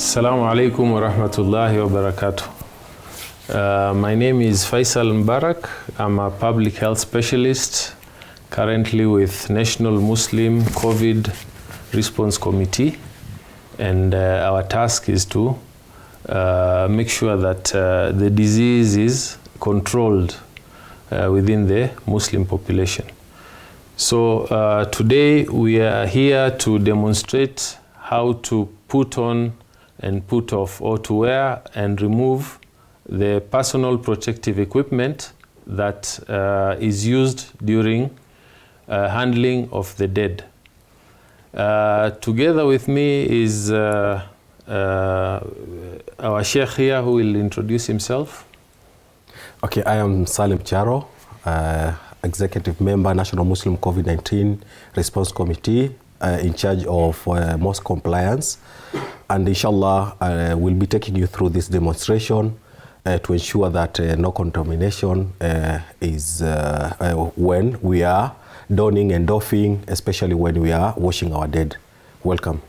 Assalamu alaikum wa rahmatullahi wa barakatuh. My name is Faisal Mbarak. I'm a public health specialist currently with National Muslim COVID Response Committee, and our task is to make sure that the disease is controlled within the Muslim population. So today we are here to demonstrate how to put on and put off, or to wear and remove the personal protective equipment that is used during handling of the dead. Together with me is our Sheikh here, who will introduce himself. Okay, I am Salim Charo, Executive Member, National Muslim COVID-19 Response Committee, in charge of mosque compliance. And inshallah, we'll be taking you through this demonstration to ensure that no contamination is when we are donning and doffing, especially when we are washing our dead. Welcome.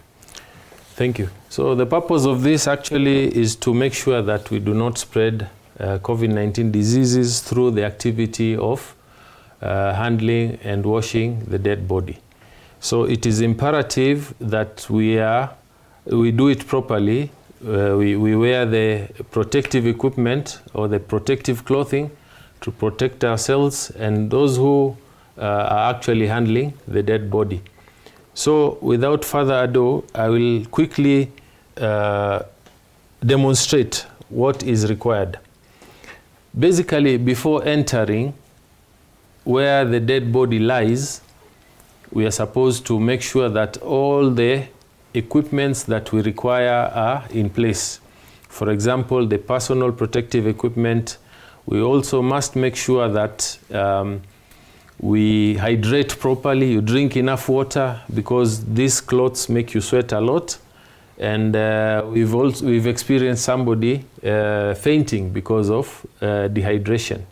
Thank you. So the purpose of this actually is to make sure that we do not spread COVID-19 diseases through the activity of handling and washing the dead body. So it is imperative that we do it properly. We wear the protective equipment or the protective clothing to protect ourselves and those who are actually handling the dead body. So without further ado, I will quickly demonstrate what is required. Basically, before entering where the dead body lies, we are supposed to make sure that all the equipments that we require are in place. For example, the personal protective equipment. We also must make sure that we hydrate properly, you drink enough water, because these clothes make you sweat a lot. And we've experienced somebody fainting because of dehydration.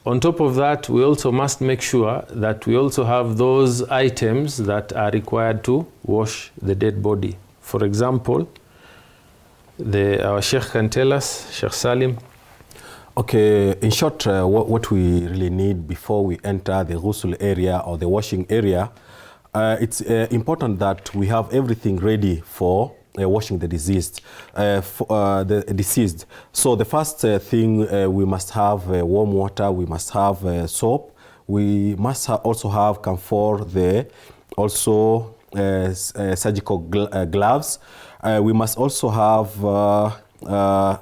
On top of that, we also must make sure that we also have those items that are required to wash the dead body. For example, our Sheikh can tell us, Sheikh Salim. Okay, in short, what we really need before we enter the ghusl area or the washing area, it's important that we have everything ready for washing the deceased. So the first thing, we must have warm water, we must have soap, we must also have camphor, also surgical gloves. We must also have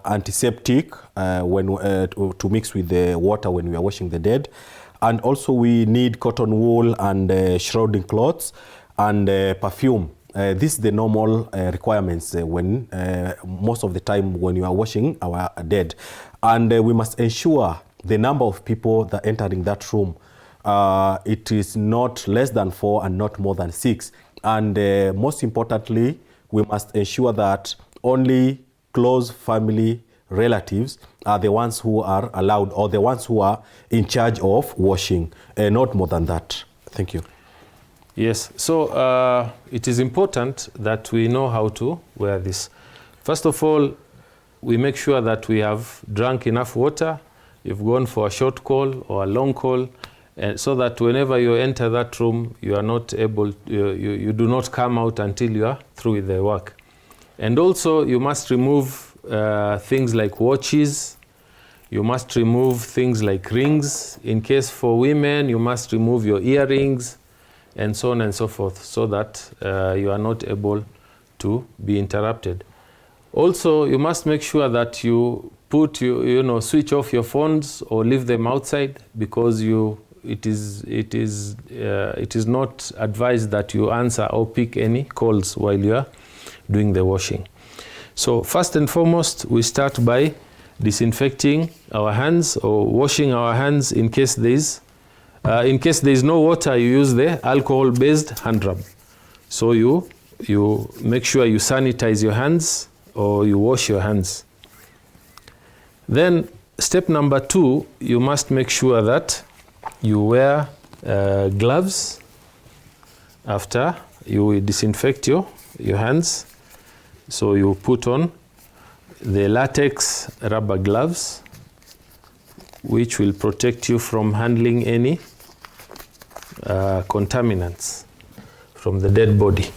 antiseptic to mix with the water when we are washing the dead. And also we need cotton wool and shrouding cloths and perfume. This is the normal requirements when most of the time when you are washing our dead. And we must ensure the number of people that are entering that room, it is not less than 4 and not more than 6. And most importantly, we must ensure that only close family relatives are the ones who are allowed, or the ones who are in charge of washing, not more than that. Thank you. Yes, so it is important that we know how to wear this. First of all, we make sure that we have drunk enough water. You've gone for a short call or a long call, so that whenever you enter that room, you are not able, you do not come out until you are through with the work. And also, you must remove things like watches. You must remove things like rings. In case for women, you must remove your earrings, and so on and so forth, so that you are not able to be interrupted. Also, you must make sure that you put switch off your phones or leave them outside, because it is not advised that you answer or pick any calls while you are doing the washing. So first and foremost, we start by disinfecting our hands or washing our hands. In case there is no water, you use the alcohol-based hand rub. So you make sure you sanitize your hands or you wash your hands. Then step number 2, you must make sure that you wear gloves after you disinfect your your hands. So you put on the latex rubber gloves, which will protect you from handling any contaminants from the dead body.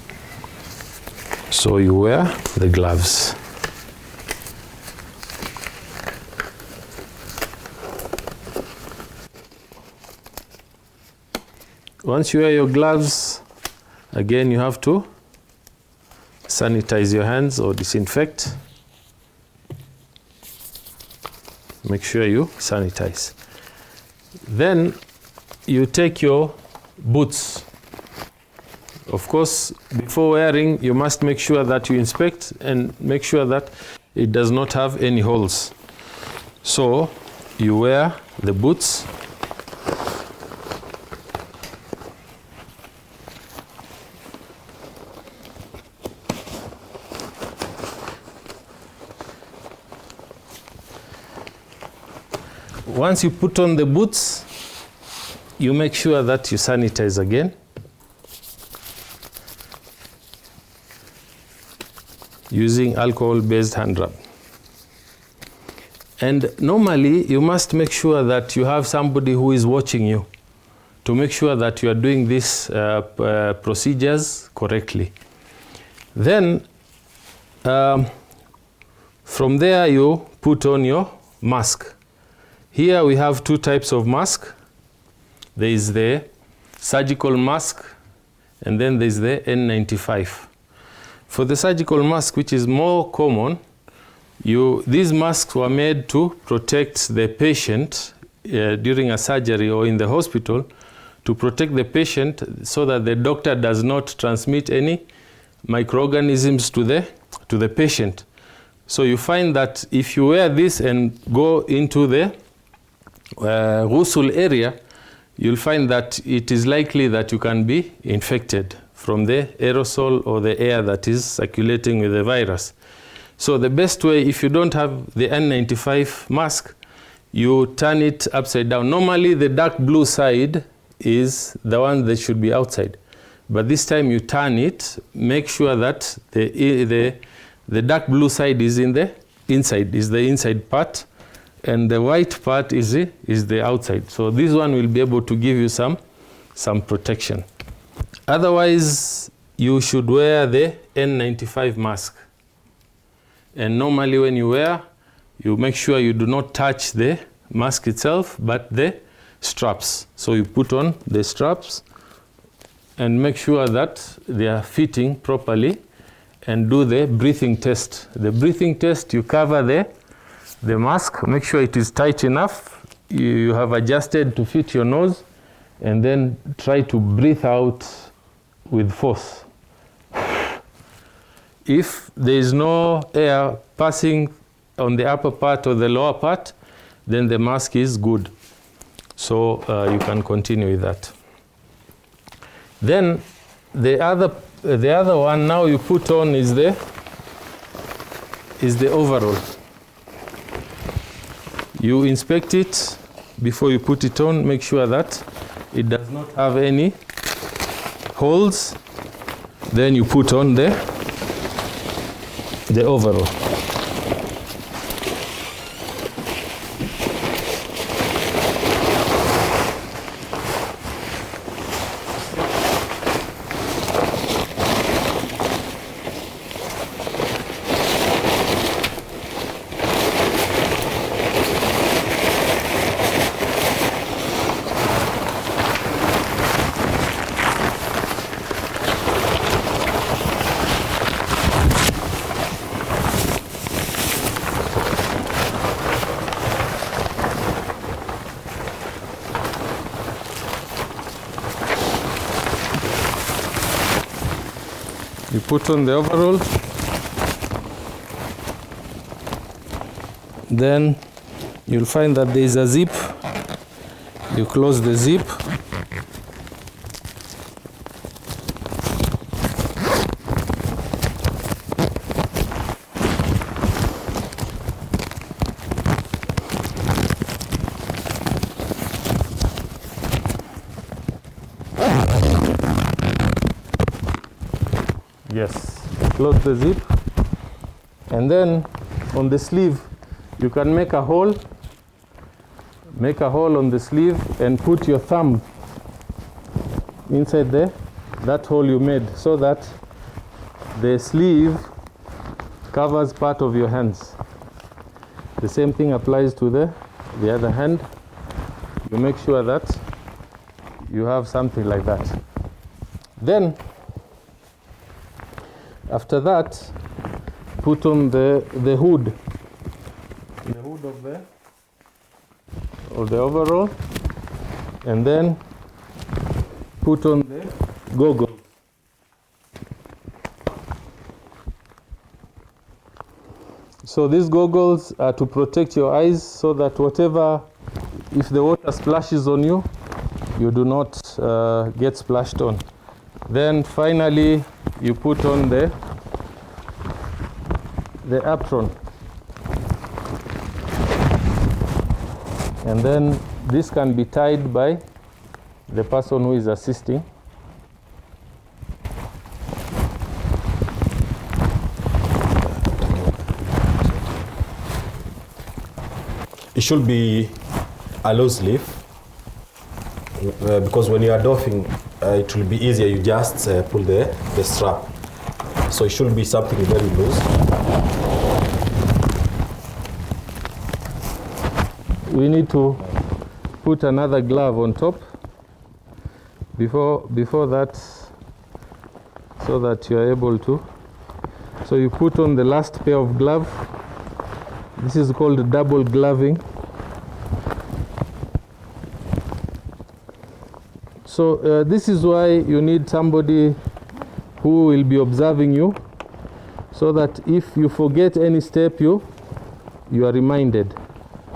So you wear the gloves. Once you wear your gloves, again you have to sanitize your hands or disinfect. Make sure you sanitize. Then you take your boots. Of course, before wearing, you must make sure that you inspect and make sure that it does not have any holes. So you wear the boots. Once you put on the boots, you make sure that you sanitize again. Using alcohol-based hand rub. And normally, you must make sure that you have somebody who is watching you to make sure that you are doing these procedures correctly. Then, from there, you put on your mask. Here we have two types of mask. There is the surgical mask, and then there is the N95. For the surgical mask, which is more common, these masks were made to protect the patient during a surgery or in the hospital, to protect the patient so that the doctor does not transmit any microorganisms to the patient. So you find that if you wear this and go into the ghusl area, you'll find that it is likely that you can be infected from the aerosol or the air that is circulating with the virus. So the best way, if you don't have the N95 mask, you turn it upside down. Normally the dark blue side is the one that should be outside. But this time you turn it, make sure that the dark blue side is in the inside, is the inside part, and the white part is the outside. So this one will be able to give you some protection. Otherwise, you should wear the N95 mask. And normally when you wear, you make sure you do not touch the mask itself, but the straps. So you put on the straps and make sure that they are fitting properly, and do the breathing test. The breathing test, you cover the mask, make sure it is tight enough, you have adjusted to fit your nose, and then try to breathe out with force. If there is no air passing on the upper part or the lower part, then the mask is good. So you can continue with that. Then the other one now you put on is the overall. You inspect it before you put it on, make sure that it does not have any holes. Then you put on the overall. You put on the overall, then you'll find that there is a zip. You close the zip, yes. close the zip, and then on the sleeve you can make a hole on the sleeve and put your thumb inside there, that hole you made, so that the sleeve covers part of your hands. The same thing applies to the other hand. You make sure that you have something like that. Then after that, put on the hood of the overall, and then put on the goggles. So these goggles are to protect your eyes, so that if the water splashes on you, you do not get splashed on. Then finally you put on the apron, and then this can be tied by the person who is assisting. It should be a loose leaf, because when you are doffing, it will be easier. You just pull the strap. So it should be something very loose. We need to put another glove on top before that, so that you are able to. So you put on the last pair of gloves. This is called double gloving. So this is why you need somebody who will be observing you, so that if you forget any step, you are reminded.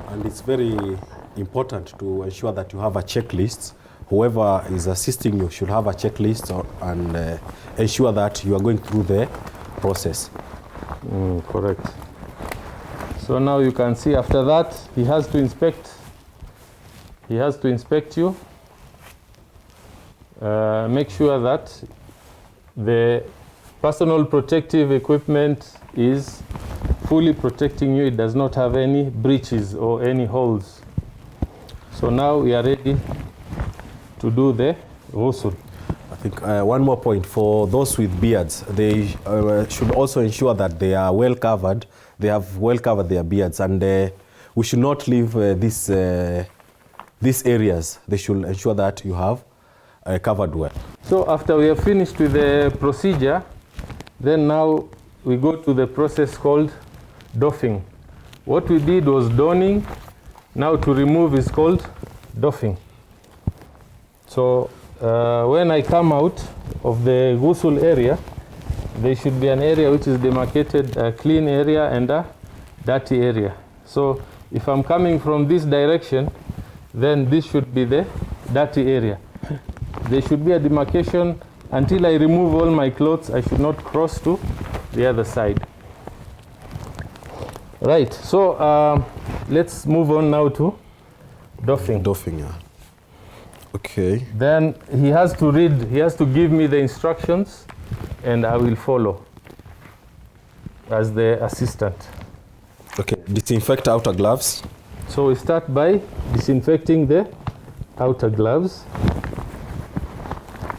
And it's very important to ensure that you have a checklist. Whoever is assisting you should have a checklist, and ensure that you are going through the process. Correct. So now you can see, after that he has to inspect you. Make sure that the personal protective equipment is fully protecting you. It does not have any breaches or any holes. So now we are ready to do the ghusl. I think one more point for those with beards, they should also ensure that they are well covered. They have well covered their beards, and we should not leave these areas. They should ensure that you have covered well. So after we have finished with the procedure, then now we go to the process called doffing. What we did was donning. Now to remove is called doffing. So when I come out of the ghusl area, there should be an area which is demarcated, a clean area and a dirty area. So if I'm coming from this direction, then this should be the dirty area. There should be a demarcation. Until I remove all my clothes, I should not cross to the other side. Right, so let's move on now to doffing. Doffing, yeah. Okay. Then he has to give me the instructions, and I will follow as the assistant. Okay, disinfect outer gloves. So we start by disinfecting the outer gloves.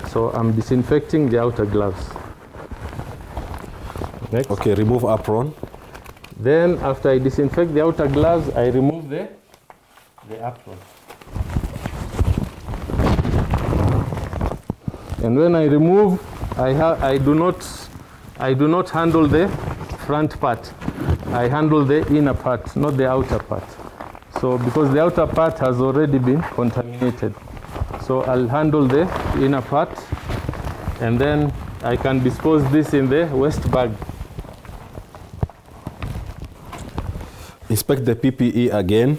So I'm disinfecting the outer gloves. Next. Okay, remove apron. Then after I disinfect the outer gloves, I remove the apron. And when I remove, I do not handle the front part. I handle the inner part, not the outer part. So because the outer part has already been contaminated. So I'll handle the inner part, and then I can dispose this in the waste bag. Inspect the PPE again.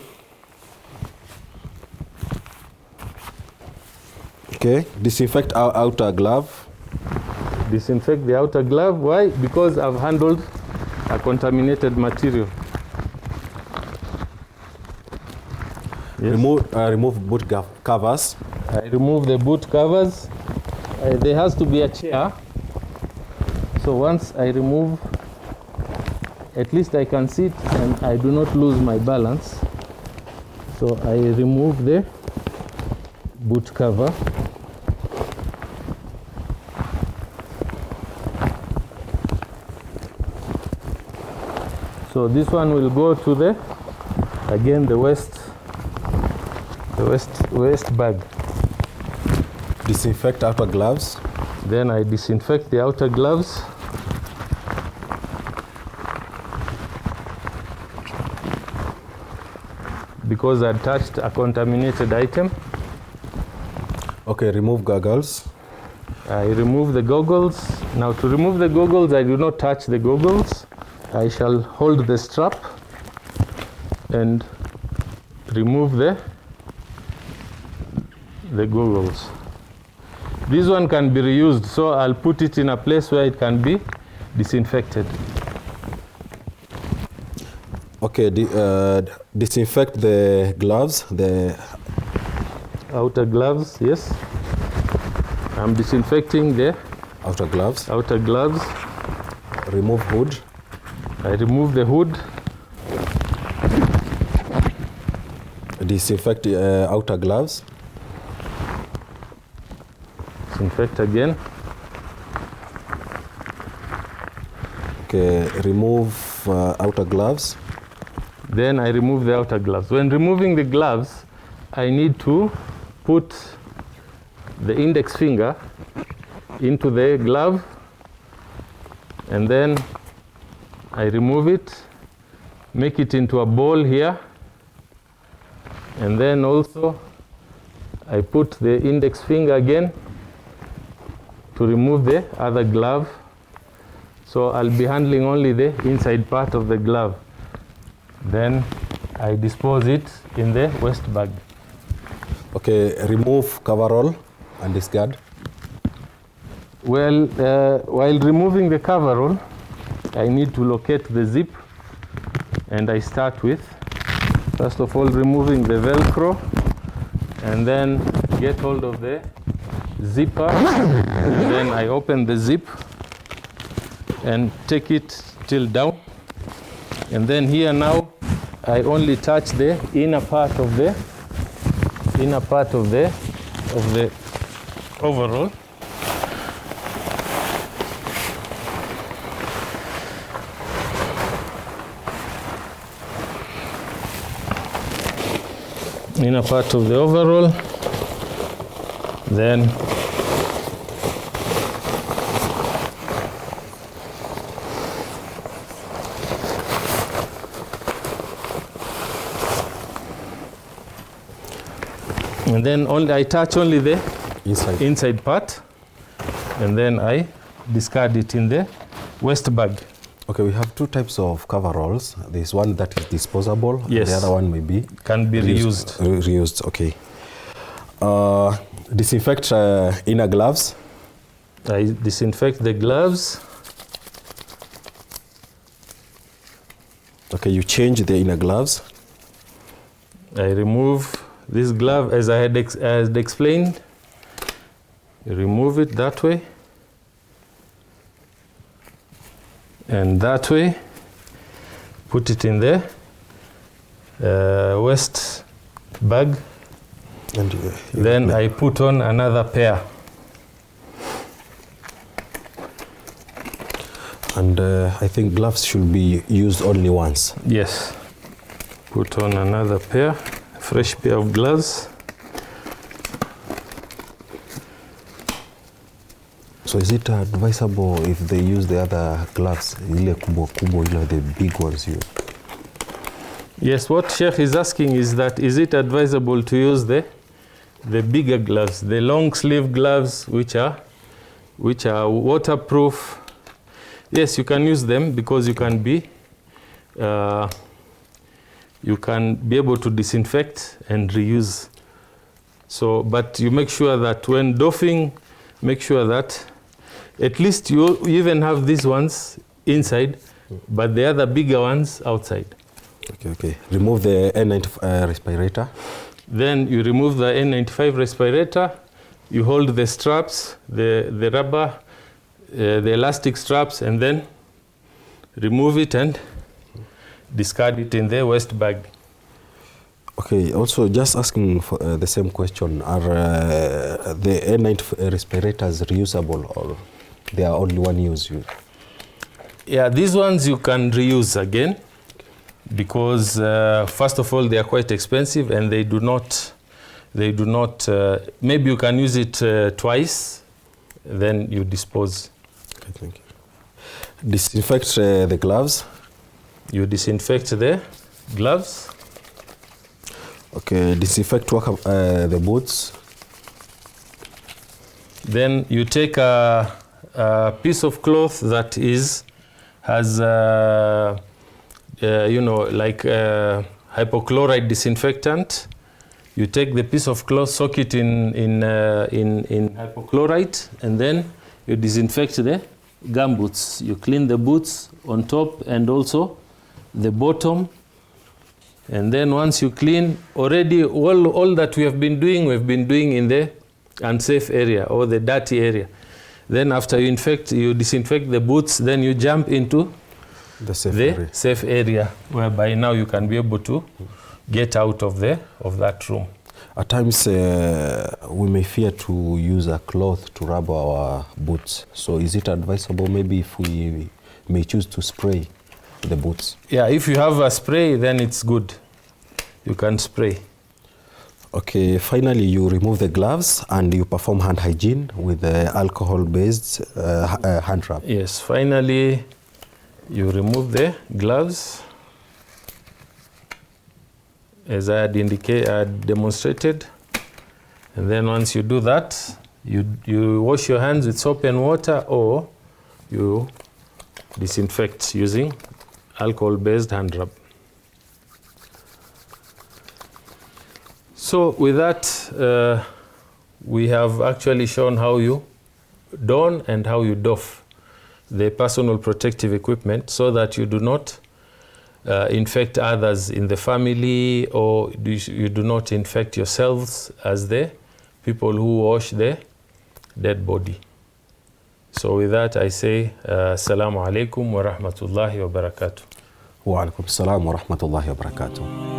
Okay, disinfect our outer glove. Disinfect the outer glove. Why? Because I've handled a contaminated material. Yes. Remove boot covers. I remove the boot covers. There has to be a chair So once I remove, at least I can sit and I do not lose my balance. So I remove the boot cover. So this one will go to the, again, the waste bag. Disinfect outer gloves. Then I disinfect the outer gloves. Because I touched a contaminated item. Okay, remove goggles. I remove the goggles. Now to remove the goggles, I do not touch the goggles. I shall hold the strap and remove the goggles. This one can be reused, so I'll put it in a place where it can be disinfected. Okay, disinfect the gloves, the outer gloves, yes. I'm disinfecting the outer gloves. Outer gloves. Remove hood. I remove the hood. Disinfect outer gloves. Disinfect again. Okay, remove outer gloves. Then I remove the outer gloves. When removing the gloves, I need to put the index finger into the glove, and then I remove it, make it into a ball here, and then also I put the index finger again to remove the other glove. So I'll be handling only the inside part of the glove. Then I dispose it in the waste bag. Okay, remove coverall and discard. Well, while removing the coverall, I need to locate the zip, and I start with, first of all, removing the Velcro, and then get hold of the zipper, and then I open the zip and take it till down, and then here now I only touch the inner part of the overall. Inner part of the overall, then I touch only the inside part, and then I discard it in the waste bag. Okay, we have two types of coveralls. There's one that is disposable. Yes. The other one can be reused. Reused, okay. Disinfect inner gloves. I disinfect the gloves. Okay, you change the inner gloves. I remove this glove as I had explained. You remove it that way. And that way, put it in the waste bag. And then I put on another pair. And I think gloves should be used only once. Yes. Put on another pair, fresh pair of gloves. So is it advisable if they use the other gloves, the big ones? Yes, what Sheikh is asking is that, is it advisable to use the bigger gloves, the long sleeve gloves, which are waterproof? Yes, you can use them because you can be able to disinfect and reuse. So, but you make sure that when doffing, make sure that at least you even have these ones inside, but the other bigger ones outside. Okay. Remove the N95 respirator. Then you remove the N95 respirator. You hold the straps, the rubber the elastic straps and then remove it and discard it in the waste bag. Okay, also just asking for the same question, are the N95 respirators reusable or they are only one use? Yeah, these ones you can reuse again because first of all they are quite expensive and they do not, maybe you can use it twice, then you dispose. Okay, thank you. Disinfect the gloves. You disinfect the gloves. Okay, disinfect the boots. Then you take a piece of cloth that has you know, like hypochlorite disinfectant. You take the piece of cloth, soak it in hypochlorite, and then you disinfect the gumboots. You clean the boots on top and also the bottom. And then once you clean, already all that we've been doing in the unsafe area or the dirty area. Then after you disinfect the boots, then you jump into the safe area, whereby now you can be able to get out of that room. At times we may fear to use a cloth to rub our boots. So is it advisable maybe if we may choose to spray the boots? Yeah, if you have a spray, then it's good. You can spray. Okay, finally you remove the gloves and you perform hand hygiene with alcohol-based hand rub. Yes, finally you remove the gloves as I had demonstrated. And then once you do that, you wash your hands with soap and water, or you disinfect using alcohol-based hand rub. So with that, we have actually shown how you don and how you doff the personal protective equipment so that you do not infect others in the family, or you do not infect yourselves as the people who wash the dead body. So with that, I say, Assalamu alaikum wa rahmatullahi wa barakatuh. Wa alaikum assalam wa rahmatullahi wa barakatuh.